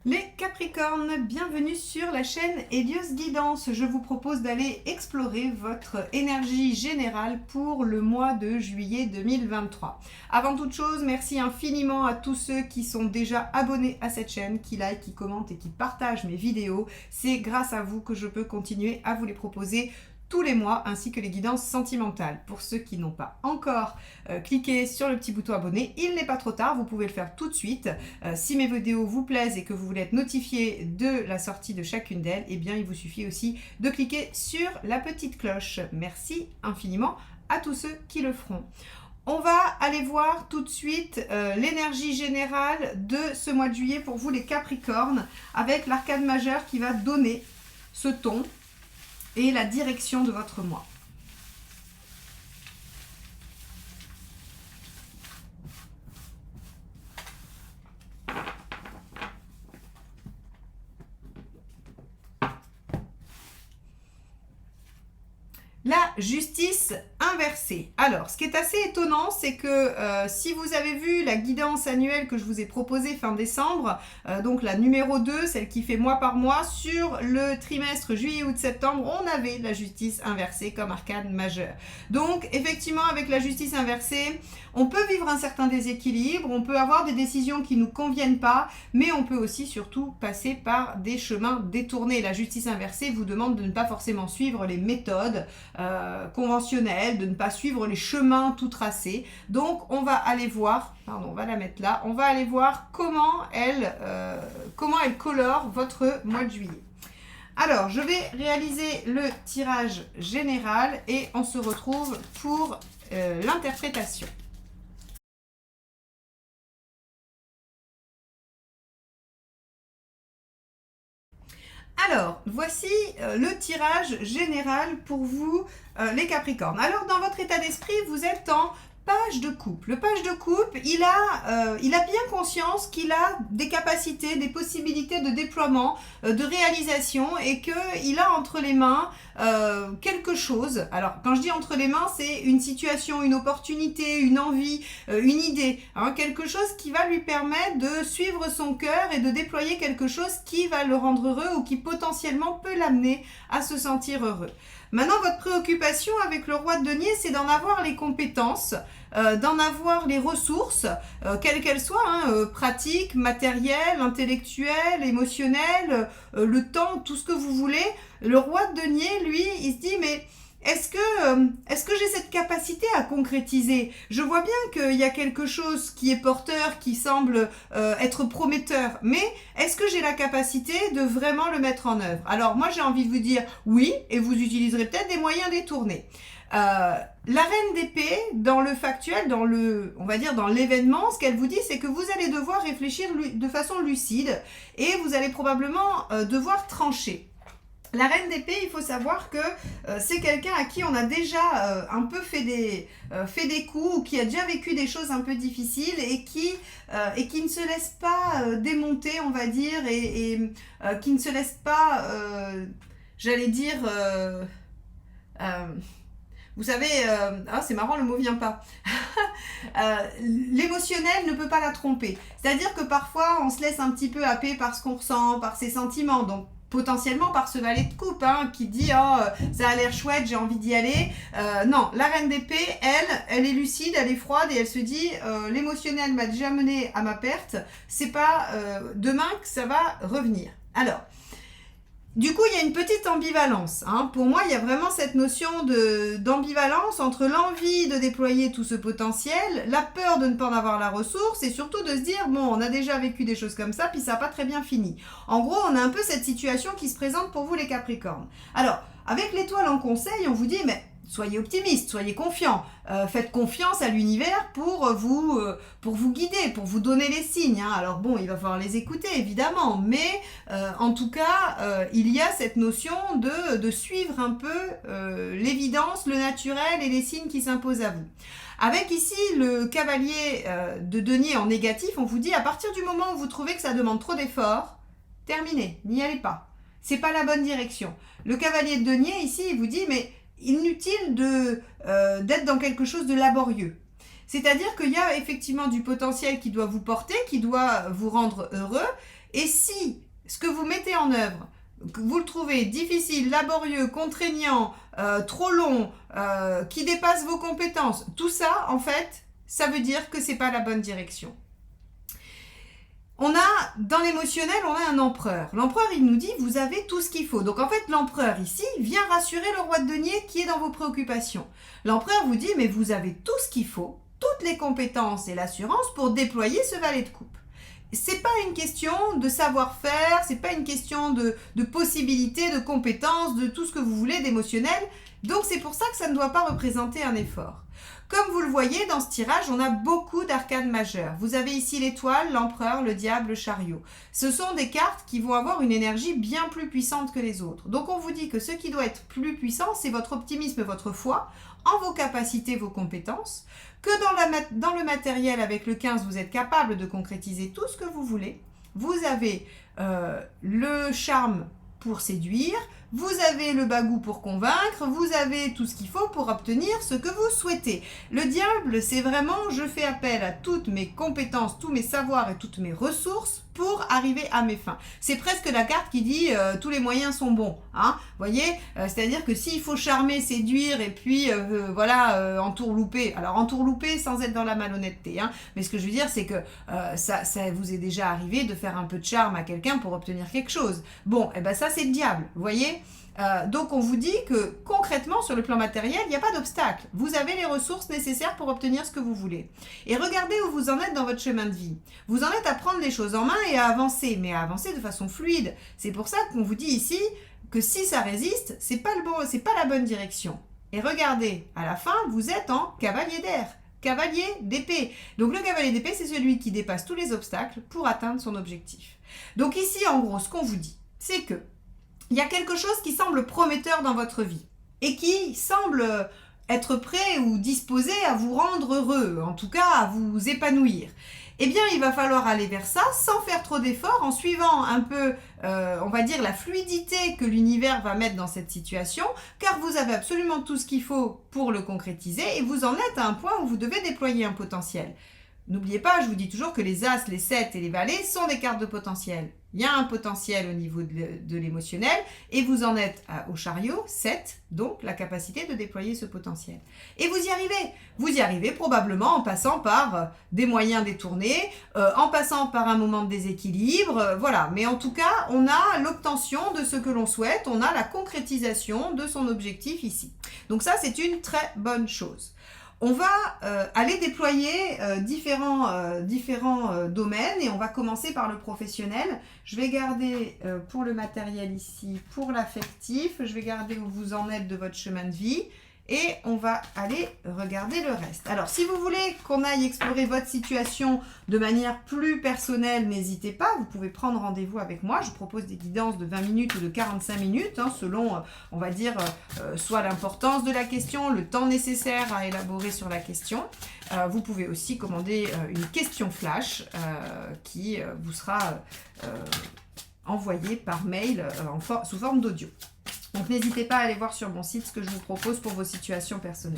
Les Capricornes, bienvenue sur la chaîne Hélios Guidance. Je vous propose d'aller explorer votre énergie générale pour le mois de juillet 2023. Avant toute chose, merci infiniment à tous ceux qui sont déjà abonnés à cette chaîne, qui like, qui commentent et qui partagent mes vidéos. C'est grâce à vous que je peux continuer à vous les proposer tous les mois, ainsi que les guidances sentimentales. Pour ceux qui n'ont pas encore cliqué sur le petit bouton abonné, il n'est pas trop tard, vous pouvez le faire tout de suite. Si mes vidéos vous plaisent et que vous voulez être notifié de la sortie de chacune d'elles, eh bien il vous suffit aussi de cliquer sur la petite cloche. Merci infiniment à tous ceux qui le feront. On va aller voir tout de suite l'énergie générale de ce mois de juillet pour vous les Capricornes, avec l'arcane majeur qui va donner ce ton et la direction de votre mois. La justice inversée. Alors, ce qui est assez étonnant, c'est que si vous avez vu la guidance annuelle que je vous ai proposée fin décembre, donc la numéro 2, celle qui fait mois par mois, sur le trimestre juillet, août, septembre, on avait la justice inversée comme arcane majeure. Donc, effectivement, avec la justice inversée, on peut vivre un certain déséquilibre, on peut avoir des décisions qui ne nous conviennent pas, mais on peut aussi surtout passer par des chemins détournés. La justice inversée vous demande de ne pas forcément suivre les méthodes conventionnelles, de ne pas suivre les chemins tout tracés. Donc on va aller voir, pardon, on va la mettre là, on va aller voir comment elle colore votre mois de juillet. Alors, je vais réaliser le tirage général et on se retrouve pour l'interprétation. Alors, voici le tirage général pour vous, les Capricornes. Alors, dans votre état d'esprit, vous êtes en page de couple. Le page de couple, il a bien conscience qu'il a des capacités, des possibilités de déploiement, de réalisation et qu'il a entre les mains quelque chose. Alors, quand je dis entre les mains, c'est une situation, une opportunité, une envie, une idée, hein, quelque chose qui va lui permettre de suivre son cœur et de déployer quelque chose qui va le rendre heureux ou qui potentiellement peut l'amener à se sentir heureux. Maintenant, votre préoccupation avec le roi de denier, c'est d'en avoir les compétences, d'en avoir les ressources, quelles qu'elles soient, hein, pratiques, matérielles, intellectuelles, émotionnelles, le temps, tout ce que vous voulez. Le roi de denier, lui, il se dit, mais est-ce que j'ai cette capacité à concrétiser? Je vois bien qu'il y a quelque chose qui est porteur, qui semble être prometteur, mais est-ce que j'ai la capacité de vraiment le mettre en œuvre? Alors moi j'ai envie de vous dire oui, et vous utiliserez peut-être des moyens détournés. La reine d'épée, dans le factuel, on va dire dans l'événement, ce qu'elle vous dit, c'est que vous allez devoir réfléchir de façon lucide et vous allez probablement devoir trancher. La reine d'épée, il faut savoir que c'est quelqu'un à qui on a déjà un peu fait des coups, ou qui a déjà vécu des choses un peu difficiles et qui ne se laisse pas démonter, on va dire, et qui ne se laisse pas, j'allais dire, vous savez, c'est marrant, le mot vient pas. L'émotionnel ne peut pas la tromper. C'est-à-dire que parfois, on se laisse un petit peu happer par ce qu'on ressent, par ses sentiments. Donc, potentiellement par ce valet de coupe qui dit oh ça a l'air chouette, j'ai envie d'y aller. Non, la reine d'épée, elle est lucide, elle est froide et elle se dit l'émotionnel m'a déjà mené à ma perte, c'est pas demain que ça va revenir. Alors, du coup, il y a une petite ambivalence. Pour moi, il y a vraiment cette notion d'ambivalence entre l'envie de déployer tout ce potentiel, la peur de ne pas en avoir la ressource et surtout de se dire, bon, on a déjà vécu des choses comme ça, puis ça n'a pas très bien fini. En gros, on a un peu cette situation qui se présente pour vous les Capricornes. Alors, avec l'étoile en conseil, on vous dit, mais soyez optimistes, soyez confiants, faites confiance à l'univers pour vous guider, pour vous donner les signes. Alors bon, il va falloir les écouter évidemment, mais en tout cas, il y a cette notion de suivre un peu l'évidence, le naturel et les signes qui s'imposent à vous. Avec ici le cavalier de denier en négatif, on vous dit à partir du moment où vous trouvez que ça demande trop d'efforts, terminez, n'y allez pas. C'est pas la bonne direction. Le cavalier de denier ici, il vous dit mais inutile d'être dans quelque chose de laborieux. C'est-à-dire qu'il y a effectivement du potentiel qui doit vous porter, qui doit vous rendre heureux, Et si ce que vous mettez en œuvre, vous le trouvez difficile, laborieux, contraignant, trop long, qui dépasse vos compétences, tout ça, en fait, ça veut dire que c'est pas la bonne direction. Dans l'émotionnel, on a un empereur. L'empereur, il nous dit, vous avez tout ce qu'il faut. Donc en fait, l'empereur ici vient rassurer le roi de denier qui est dans vos préoccupations. L'empereur vous dit, mais vous avez tout ce qu'il faut, toutes les compétences et l'assurance pour déployer ce valet de coupe. C'est pas une question de savoir-faire, c'est pas une question de possibilités, de compétences, de tout ce que vous voulez, d'émotionnel. Donc c'est pour ça que ça ne doit pas représenter un effort. Comme vous le voyez, dans ce tirage, on a beaucoup d'arcanes majeures. Vous avez ici l'étoile, l'empereur, le diable, le chariot. Ce sont des cartes qui vont avoir une énergie bien plus puissante que les autres. Donc on vous dit que ce qui doit être plus puissant, c'est votre optimisme, votre foi en vos capacités, vos compétences, que dans le matériel avec le 15, vous êtes capable de concrétiser tout ce que vous voulez. Vous avez le charme pour séduire, vous avez le bagou pour convaincre, vous avez tout ce qu'il faut pour obtenir ce que vous souhaitez. Le diable, c'est vraiment, je fais appel à toutes mes compétences, tous mes savoirs et toutes mes ressources pour arriver à mes fins. C'est presque la carte qui dit tous les moyens sont bons. Hein, voyez, c'est-à-dire que s'il faut charmer, séduire et puis entourlouper, alors entourlouper sans être dans la malhonnêteté, hein, mais ce que je veux dire, c'est que ça vous est déjà arrivé de faire un peu de charme à quelqu'un pour obtenir quelque chose. Bon, et ben ça c'est le diable, vous voyez. Donc on vous dit que concrètement sur le plan matériel, il n'y a pas d'obstacle. Vous avez les ressources nécessaires pour obtenir ce que vous voulez. Et regardez où vous en êtes dans votre chemin de vie. Vous en êtes à prendre les choses en main et à avancer, mais à avancer de façon fluide. C'est pour ça qu'on vous dit ici que si ça résiste, c'est pas la bonne direction. Et regardez, à la fin, vous êtes en cavalier d'air. Cavalier d'épée. Donc le cavalier d'épée, c'est celui qui dépasse tous les obstacles pour atteindre son objectif. Donc ici, en gros, ce qu'on vous dit, c'est que il y a quelque chose qui semble prometteur dans votre vie et qui semble être prêt ou disposé à vous rendre heureux, en tout cas à vous épanouir. Eh bien, il va falloir aller vers ça sans faire trop d'efforts, en suivant un peu, on va dire, la fluidité que l'univers va mettre dans cette situation, car vous avez absolument tout ce qu'il faut pour le concrétiser et vous en êtes à un point où vous devez déployer un potentiel. N'oubliez pas, je vous dis toujours que les As, les 7 et les Valets sont des cartes de potentiel. Il y a un potentiel au niveau de l'émotionnel et vous en êtes au chariot, 7, donc la capacité de déployer ce potentiel. Et vous y arrivez. Vous y arrivez probablement en passant par des moyens détournés, en passant par un moment de déséquilibre, voilà. Mais en tout cas, on a l'obtention de ce que l'on souhaite, on a la concrétisation de son objectif ici. Donc ça, c'est une très bonne chose. On va aller déployer différents domaines et on va commencer par le professionnel. Je vais garder pour le matériel ici, pour l'affectif, je vais garder où vous en êtes de votre chemin de vie et on va aller regarder le reste. Alors, si vous voulez qu'on aille explorer votre situation de manière plus personnelle, n'hésitez pas, vous pouvez prendre rendez-vous avec moi. Je propose des guidances de 20 minutes ou de 45 minutes, hein, selon, on va dire, soit l'importance de la question, le temps nécessaire à élaborer sur la question. Vous pouvez aussi commander une question flash qui vous sera envoyée par mail sous forme d'audio. Donc, n'hésitez pas à aller voir sur mon site ce que je vous propose pour vos situations personnelles.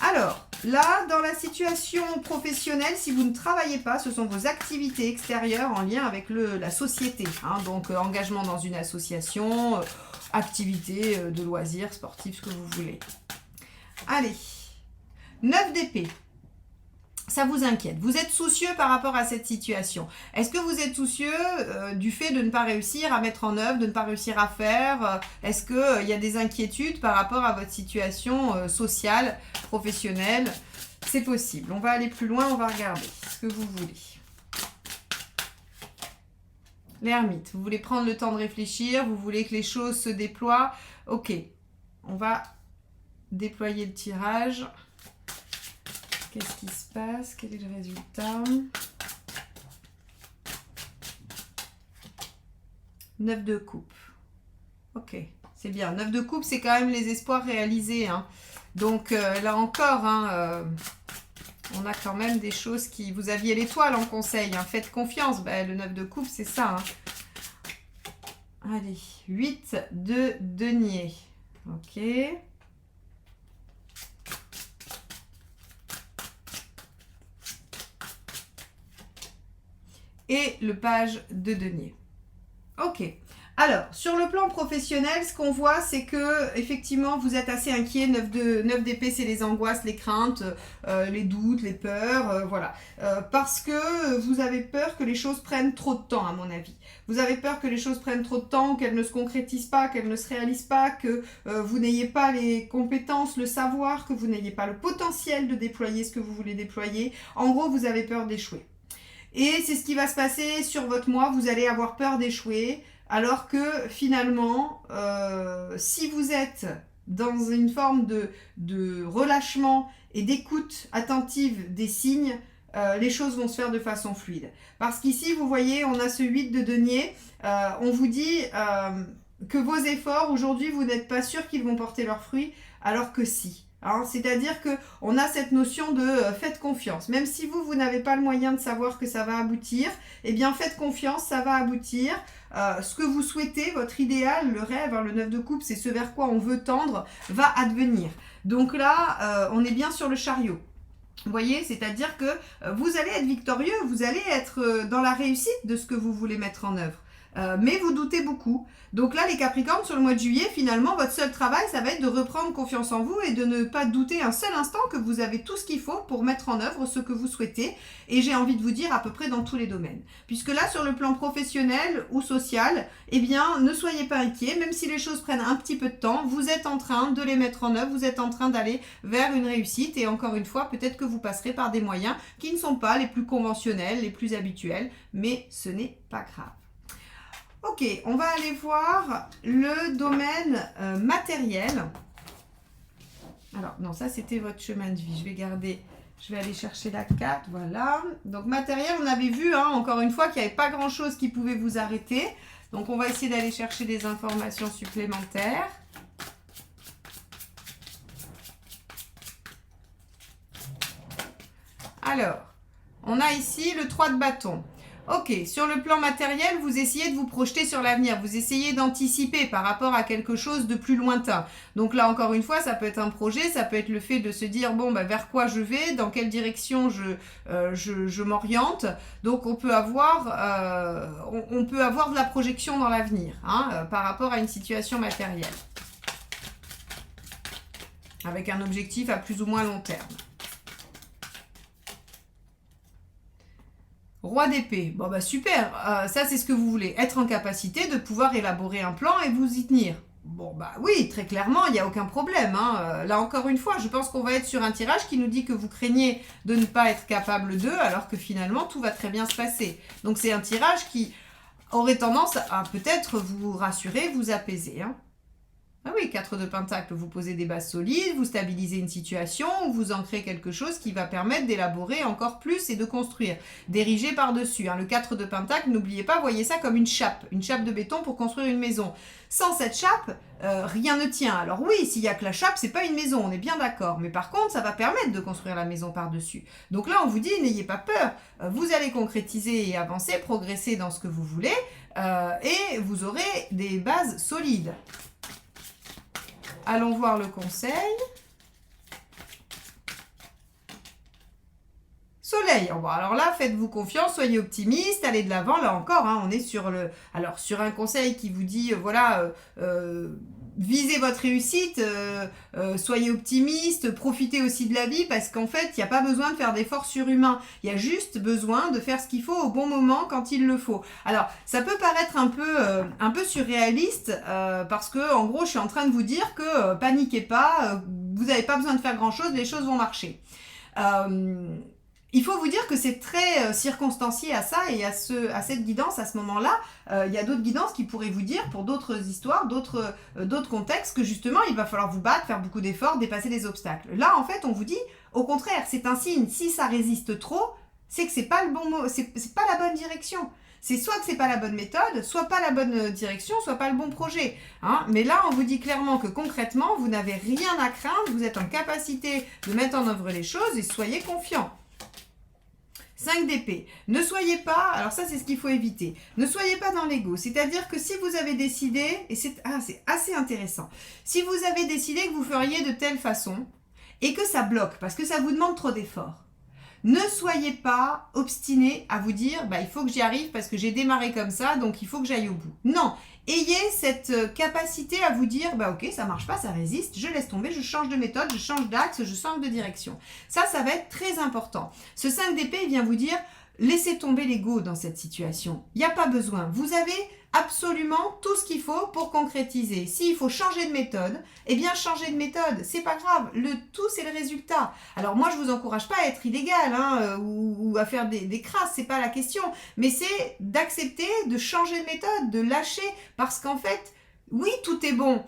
Alors, là, dans la situation professionnelle, si vous ne travaillez pas, ce sont vos activités extérieures en lien avec la société. Hein, donc, engagement dans une association, activités de loisirs, sportifs, ce que vous voulez. Allez, 9 d'épée. Ça vous inquiète. Vous êtes soucieux par rapport à cette situation. Est-ce que vous êtes soucieux du fait de ne pas réussir à mettre en œuvre, de ne pas réussir à faire Est-ce qu'il y a des inquiétudes par rapport à votre situation sociale, professionnelle? C'est possible. On va aller plus loin, on va regarder ce que vous voulez. L'ermite, vous voulez prendre le temps de réfléchir, vous voulez que les choses se déploient. Ok, on va déployer le tirage. Qu'est-ce qui se passe? Quel est le résultat? 9 de coupe. Ok, c'est bien. 9 de coupe, c'est quand même les espoirs réalisés. Hein. Donc là encore, hein, on a quand même des choses qui... Vous aviez l'étoile en conseil, hein, faites confiance. Ben, le 9 de coupe, c'est ça. Hein. Allez, 8 de denier. Ok. et le page de denier. Ok. Alors, sur le plan professionnel, ce qu'on voit, c'est que effectivement, vous êtes assez inquiet. 9 d'épée, c'est les angoisses, les craintes, les doutes, les peurs, voilà. Parce que vous avez peur que les choses prennent trop de temps, à mon avis. Vous avez peur que les choses prennent trop de temps, qu'elles ne se concrétisent pas, qu'elles ne se réalisent pas, que vous n'ayez pas les compétences, le savoir, que vous n'ayez pas le potentiel de déployer ce que vous voulez déployer. En gros, vous avez peur d'échouer. Et c'est ce qui va se passer sur votre mois. Vous allez avoir peur d'échouer. Alors que finalement, si vous êtes dans une forme de relâchement et d'écoute attentive des signes, les choses vont se faire de façon fluide. Parce qu'ici, vous voyez, on a ce 8 de denier. On vous dit que vos efforts, aujourd'hui, vous n'êtes pas sûr qu'ils vont porter leurs fruits, alors que si. Hein, c'est-à-dire qu'on a cette notion de faites confiance. Même si vous n'avez pas le moyen de savoir que ça va aboutir, eh bien faites confiance, ça va aboutir. Ce que vous souhaitez, votre idéal, le rêve, hein, le 9 de coupe, c'est ce vers quoi on veut tendre, va advenir. Donc là, on est bien sur le chariot. Vous voyez, c'est-à-dire que vous allez être victorieux, vous allez être dans la réussite de ce que vous voulez mettre en œuvre. Mais vous doutez beaucoup. Donc là, les Capricornes, sur le mois de juillet, finalement, votre seul travail, ça va être de reprendre confiance en vous et de ne pas douter un seul instant que vous avez tout ce qu'il faut pour mettre en œuvre ce que vous souhaitez. Et j'ai envie de vous dire à peu près dans tous les domaines. Puisque là, sur le plan professionnel ou social, eh bien, ne soyez pas inquiets. Même si les choses prennent un petit peu de temps, vous êtes en train de les mettre en œuvre. Vous êtes en train d'aller vers une réussite. Et encore une fois, peut-être que vous passerez par des moyens qui ne sont pas les plus conventionnels, les plus habituels. Mais ce n'est pas grave. Ok, on va aller voir le domaine matériel. Alors, non, ça c'était votre chemin de vie. Je vais aller chercher la carte, voilà. Donc, matériel, on avait vu, hein, encore une fois, qu'il n'y avait pas grand-chose qui pouvait vous arrêter. Donc, on va essayer d'aller chercher des informations supplémentaires. Alors, on a ici le 3 de bâton. Ok, sur le plan matériel, vous essayez de vous projeter sur l'avenir, vous essayez d'anticiper par rapport à quelque chose de plus lointain. Donc là, encore une fois, ça peut être un projet, ça peut être le fait de se dire, bon, bah, vers quoi je vais, dans quelle direction je m'oriente. Donc on peut avoir de la projection dans l'avenir, hein, par rapport à une situation matérielle. Avec un objectif à plus ou moins long terme. Roi d'épée, bon bah super, ça c'est ce que vous voulez, être en capacité de pouvoir élaborer un plan et vous y tenir. Bon bah oui, très clairement, il n'y a aucun problème. Hein. Là encore une fois, je pense qu'on va être sur un tirage qui nous dit que vous craignez de ne pas être capable d'eux, alors que finalement tout va très bien se passer. Donc c'est un tirage qui aurait tendance à peut-être vous rassurer, vous apaiser. Hein. Ah oui, 4 de pentacle, vous posez des bases solides, vous stabilisez une situation, vous ancrez quelque chose qui va permettre d'élaborer encore plus et de construire. D'ériger par-dessus. Hein. Le 4 de pentacle, n'oubliez pas, voyez ça comme une chape de béton pour construire une maison. Sans cette chape, rien ne tient. Alors oui, s'il n'y a que la chape, c'est pas une maison, on est bien d'accord. Mais par contre, ça va permettre de construire la maison par-dessus. Donc là, on vous dit, n'ayez pas peur. Vous allez concrétiser et avancer, progresser dans ce que vous voulez, et vous aurez des bases solides. Allons voir le conseil. Soleil. Bon, alors là, faites-vous confiance, soyez optimiste, allez de l'avant. Là encore, hein, on est sur sur un conseil qui vous dit, voilà, visez votre réussite, soyez optimiste, profitez aussi de la vie parce qu'en fait, il n'y a pas besoin de faire d'efforts surhumains. Il y a juste besoin de faire ce qu'il faut au bon moment quand il le faut. Alors, ça peut paraître un peu surréaliste parce que, en gros, je suis en train de vous dire que paniquez pas, vous n'avez pas besoin de faire grand-chose, les choses vont marcher. Il faut vous dire que c'est très circonstancié à ça et à cette guidance à ce moment-là. Il y a d'autres guidances qui pourraient vous dire, pour d'autres histoires, d'autres contextes, que justement, il va falloir vous battre, faire beaucoup d'efforts, dépasser des obstacles. Là, en fait, on vous dit, au contraire, c'est un signe. Si ça résiste trop, c'est que c'est pas le bon mot, c'est pas la bonne direction. C'est soit que c'est pas la bonne méthode, soit pas la bonne direction, soit pas le bon projet. Hein. Mais là, on vous dit clairement que concrètement, vous n'avez rien à craindre, vous êtes en capacité de mettre en œuvre les choses et soyez confiants. 5 d'épée. Ne soyez pas, alors ça c'est ce qu'il faut éviter, ne soyez pas dans l'ego. C'est-à-dire que si vous avez décidé, et c'est assez intéressant, si vous avez décidé que vous feriez de telle façon et que ça bloque parce que ça vous demande trop d'efforts, Ne soyez pas obstiné à vous dire bah, il faut que j'y arrive parce que j'ai démarré comme ça, donc il faut que j'aille au bout. Non, ayez cette capacité à vous dire bah ok, ça marche pas, ça résiste, je laisse tomber, je change de méthode, je change d'axe, je change de direction. Ça va être très important. Ce 5 d'épée, il vient vous dire laissez tomber l'ego dans cette situation. Il n'y a pas besoin. Vous avez absolument tout ce qu'il faut pour concrétiser. S'il faut changer de méthode, eh bien changer de méthode, c'est pas grave. Le tout, c'est le résultat. Alors moi, je vous encourage pas à être illégal ou à faire des crasses, c'est pas la question. Mais c'est d'accepter de changer de méthode, de lâcher, parce qu'en fait, oui, tout est bon.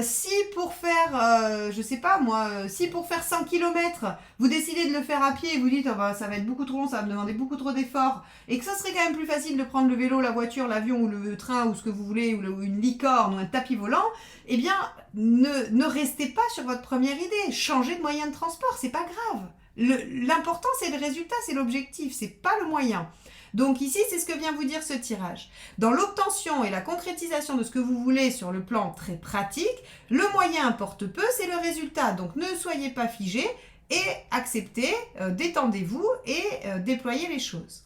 Si pour faire, je sais pas moi, si pour faire 100 km, vous décidez de le faire à pied et vous dites oh bah, ça va être beaucoup trop long, ça va me demander beaucoup trop d'efforts, et que ça serait quand même plus facile de prendre le vélo, la voiture, l'avion ou le train ou ce que vous voulez, ou une licorne ou un tapis volant, eh bien ne restez pas sur votre première idée. Changez de moyen de transport, c'est pas grave. L'important c'est le résultat, c'est l'objectif, c'est pas le moyen. Donc ici, c'est ce que vient vous dire ce tirage. Dans l'obtention et la concrétisation de ce que vous voulez sur le plan très pratique, le moyen importe peu, c'est le résultat. Donc ne soyez pas figés et acceptez, détendez-vous et déployez les choses.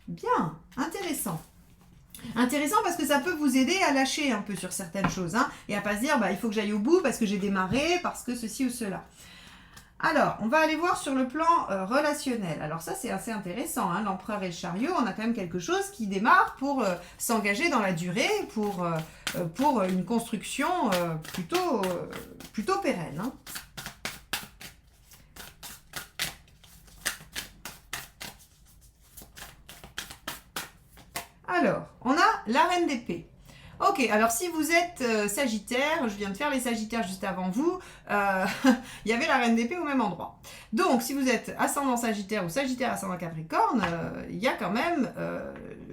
Bien, intéressant. Intéressant parce que ça peut vous aider à lâcher un peu sur certaines choses et à pas se dire bah, il faut que j'aille au bout parce que j'ai démarré, parce que ceci ou cela. Alors, on va aller voir sur le plan relationnel. Alors ça, c'est assez intéressant. L'empereur et le chariot, on a quand même quelque chose qui démarre pour s'engager dans la durée, pour une construction plutôt pérenne. Alors, on a la reine d'épée. Ok, alors si vous êtes Sagittaire, je viens de faire les Sagittaires juste avant vous, il y avait la reine d'épée au même endroit. Donc, si vous êtes ascendant Sagittaire ou Sagittaire ascendant Capricorne, il y a quand même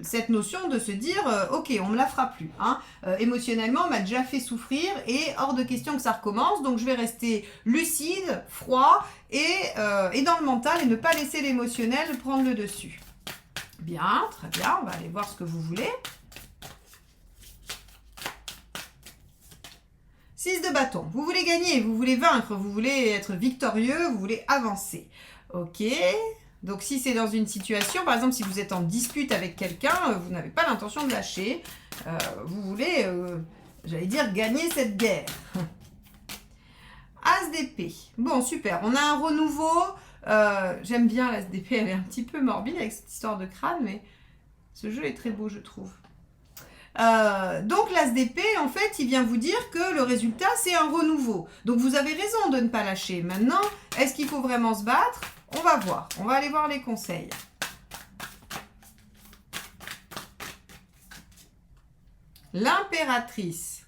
cette notion de se dire, ok, on ne me la fera plus. Émotionnellement, on m'a déjà fait souffrir et hors de question que ça recommence, donc je vais rester lucide, froid et dans le mental et ne pas laisser l'émotionnel prendre le dessus. Bien, très bien, on va aller voir ce que vous voulez. 6 de bâton. Vous voulez gagner, vous voulez vaincre, vous voulez être victorieux, vous voulez avancer. Ok. Donc si c'est dans une situation, par exemple si vous êtes en dispute avec quelqu'un, vous n'avez pas l'intention de lâcher. Vous voulez, j'allais dire, gagner cette guerre. As d'épée. Bon, super. On a un renouveau. J'aime bien l'as d'épée. Elle est un petit peu morbide avec cette histoire de crâne, mais ce jeu est très beau, je trouve. Donc l'as d'épée, en fait, il vient vous dire que le résultat, c'est un renouveau. Donc vous avez raison de ne pas lâcher. Maintenant, est-ce qu'il faut vraiment se battre? On va voir. On va aller voir les conseils. L'impératrice.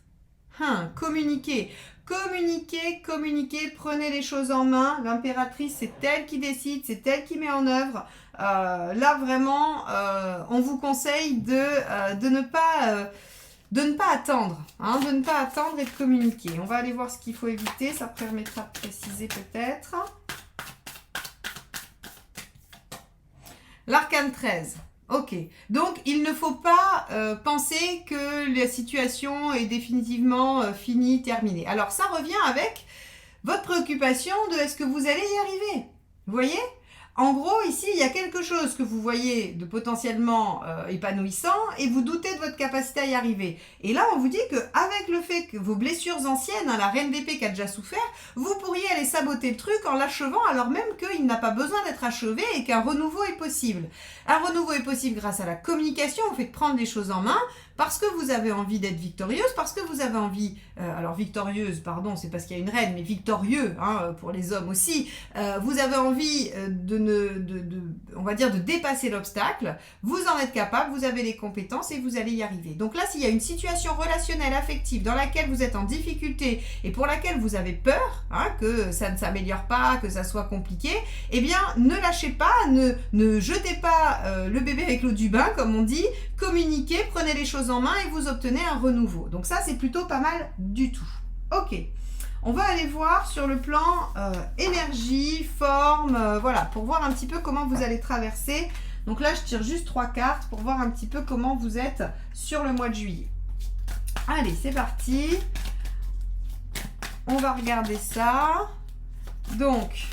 Communiquer. Communiquer, prenez les choses en main. L'impératrice, c'est elle qui décide, c'est elle qui met en œuvre. Là, vraiment, on vous conseille de ne pas attendre, de ne pas attendre et de communiquer. On va aller voir ce qu'il faut éviter, ça permettra de préciser peut-être. L'arcane 13. Ok, donc il ne faut pas penser que la situation est définitivement finie, terminée. Alors ça revient avec votre préoccupation de est-ce que vous allez y arriver? Vous voyez? En gros, ici, il y a quelque chose que vous voyez de potentiellement épanouissant et vous doutez de votre capacité à y arriver. Et là, on vous dit qu'avec le fait que vos blessures anciennes, la reine d'épée qui a déjà souffert, vous pourriez aller saboter le truc en l'achevant alors même qu'il n'a pas besoin d'être achevé et qu'un renouveau est possible. Un renouveau est possible grâce à la communication, au fait de prendre les choses en main, parce que vous avez envie d'être victorieuse, parce que vous avez envie, alors victorieuse, pardon, c'est parce qu'il y a une reine, mais victorieux, pour les hommes aussi, vous avez envie on va dire de dépasser l'obstacle, vous en êtes capable, vous avez les compétences et vous allez y arriver. Donc là, s'il y a une situation relationnelle, affective, dans laquelle vous êtes en difficulté et pour laquelle vous avez peur, que ça ne s'améliore pas, que ça soit compliqué, eh bien, ne lâchez pas, ne jetez pas le bébé avec l'eau du bain, comme on dit, communiquez, prenez les choses en main et vous obtenez un renouveau. Donc ça, c'est plutôt pas mal du tout. Ok. On va aller voir sur le plan énergie, forme, voilà, pour voir un petit peu comment vous allez traverser. Donc là, je tire juste 3 cartes pour voir un petit peu comment vous êtes sur le mois de juillet. Allez, c'est parti. On va regarder ça. Donc,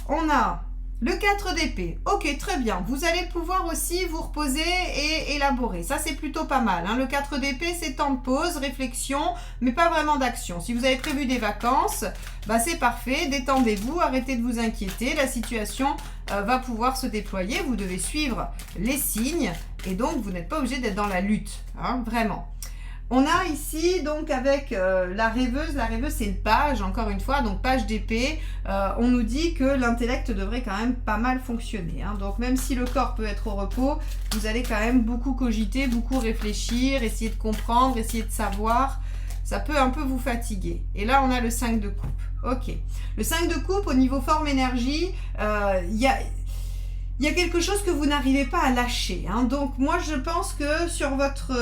on a Le 4 d'épée, ok, très bien. Vous allez pouvoir aussi vous reposer et élaborer. Ça, c'est plutôt pas mal. Hein. Le 4 d'épée, c'est temps de pause, réflexion, mais pas vraiment d'action. Si vous avez prévu des vacances, bah c'est parfait. Détendez-vous, arrêtez de vous inquiéter. La situation va pouvoir se déployer. Vous devez suivre les signes et donc vous n'êtes pas obligé d'être dans la lutte, hein, vraiment. On a ici donc avec la rêveuse c'est le page, encore une fois, donc page d'épée, on nous dit que l'intellect devrait quand même pas mal fonctionner. Hein. Donc même si le corps peut être au repos, vous allez quand même beaucoup cogiter, beaucoup réfléchir, essayer de comprendre, essayer de savoir. Ça peut un peu vous fatiguer. Et là, on a le 5 de coupe. Ok. Le 5 de coupe, au niveau forme énergie, il y a quelque chose que vous n'arrivez pas à lâcher. Hein. Donc moi je pense que sur votre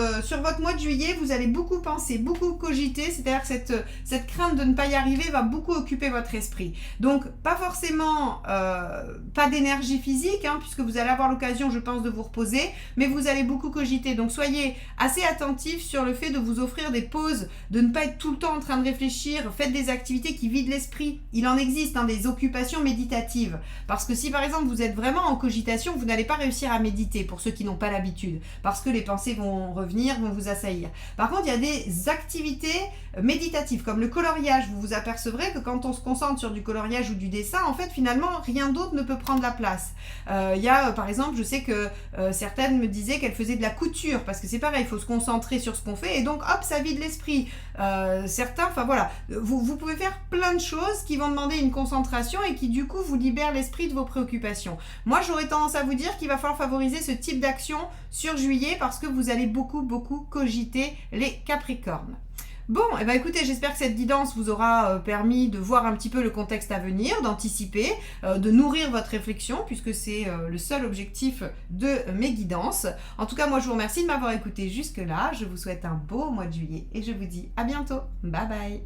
mois de juillet, vous allez beaucoup penser, beaucoup cogiter, c'est-à-dire que cette crainte de ne pas y arriver va beaucoup occuper votre esprit. Donc pas forcément pas d'énergie physique, hein, puisque vous allez avoir l'occasion, je pense, de vous reposer, mais vous allez beaucoup cogiter. Donc soyez assez attentifs sur le fait de vous offrir des pauses, de ne pas être tout le temps en train de réfléchir. Faites des activités qui vident l'esprit. Il en existe, hein, des occupations méditatives. Parce que si par exemple vous êtes vraiment en cogitation, vous n'allez pas réussir à méditer pour ceux qui n'ont pas l'habitude, parce que les pensées vont revenir, vont vous assaillir. Par contre, il y a des activités méditatives, comme le coloriage. Vous vous apercevrez que quand on se concentre sur du coloriage ou du dessin, en fait, finalement, rien d'autre ne peut prendre la place. Il y a, par exemple, je sais que certaines me disaient qu'elles faisaient de la couture, parce que c'est pareil, il faut se concentrer sur ce qu'on fait, et donc, hop, ça vide l'esprit. Certains, enfin voilà, vous pouvez faire plein de choses qui vont demander une concentration et qui, du coup, vous libèrent l'esprit de vos préoccupations. Moi, j'aurais tendance à vous dire qu'il va falloir favoriser ce type d'action sur juillet parce que vous allez beaucoup cogiter les Capricornes. Bon, et ben écoutez, j'espère que cette guidance vous aura permis de voir un petit peu le contexte à venir, d'anticiper, de nourrir votre réflexion, puisque c'est le seul objectif de mes guidances. En tout cas, moi, je vous remercie de m'avoir écouté jusque-là. Je vous souhaite un beau mois de juillet et je vous dis à bientôt. Bye bye.